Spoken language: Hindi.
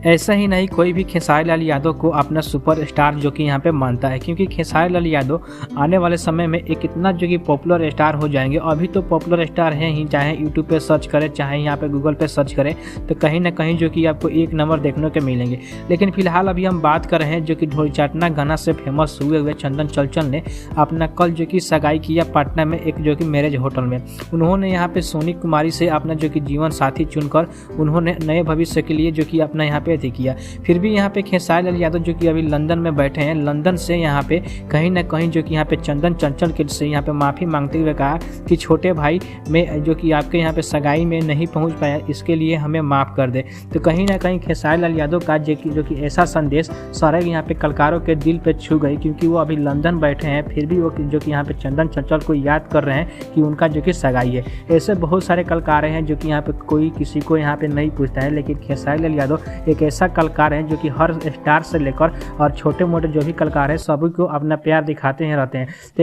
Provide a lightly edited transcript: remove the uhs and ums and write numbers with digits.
ऐसा ही नहीं, कोई भी खेसारी लाल यादव को अपना सुपरस्टार जो कि यहाँ पे मानता है, क्योंकि खेसारी लाल यादव आने वाले समय में एक इतना जो कि पॉपुलर स्टार हो जाएंगे। अभी तो पॉपुलर स्टार हैं ही, चाहे यूट्यूब पे सर्च करें चाहे यहाँ पे गूगल पे सर्च करें तो कहीं ना कहीं जो कि आपको एक नंबर देखने को मिलेंगे। लेकिन फिलहाल अभी हम बात कर रहे हैं जो कि ढोल चाटना गाना से फेमस हुए चंदन चंचल ने अपना कल जो कि सगाई किया पटना में एक जो कि मैरिज होटल में। उन्होंने यहाँ पे सोनी कुमारी से अपना जो कि जीवन साथी चुनकर उन्होंने नए भविष्य के लिए जो कि अपना यहाँ पे किया। फिर भी यहाँ पे खेसारी लाल यादव जो कि अभी लंदन में बैठे हैं, लंदन से यहाँ पे कहीं ना कहीं जो कि यहाँ पे चंदन चंचल के से यहाँ पे माफ़ी मांगते हुए कहा कि छोटे भाई में जो कि आपके यहाँ पे सगाई में नहीं पहुँच पाया, इसके लिए हमें माफ़ कर दे। तो कहीं ना कहीं खेसारी लाल यादव का जो कि ऐसा संदेश सारे यहाँ पे कलाकारों के दिल पे छू गई, क्योंकि वो अभी लंदन बैठे हैं फिर भी वो जो कि यहाँ पे चंदन चंचल को याद कर रहे हैं कि उनका जो कि सगाई है। ऐसे बहुत सारे कलाकार हैं जो कि यहाँ पे कोई किसी को यहाँ पे नहीं पूछता है, लेकिन खेसारी लाल यादव एक ऐसा कलाकार है जो कि हर स्टार से लेकर और छोटे मोटे जो भी कलाकार हैं सभी को अपना प्यार दिखाते हैं रहते हैं। तो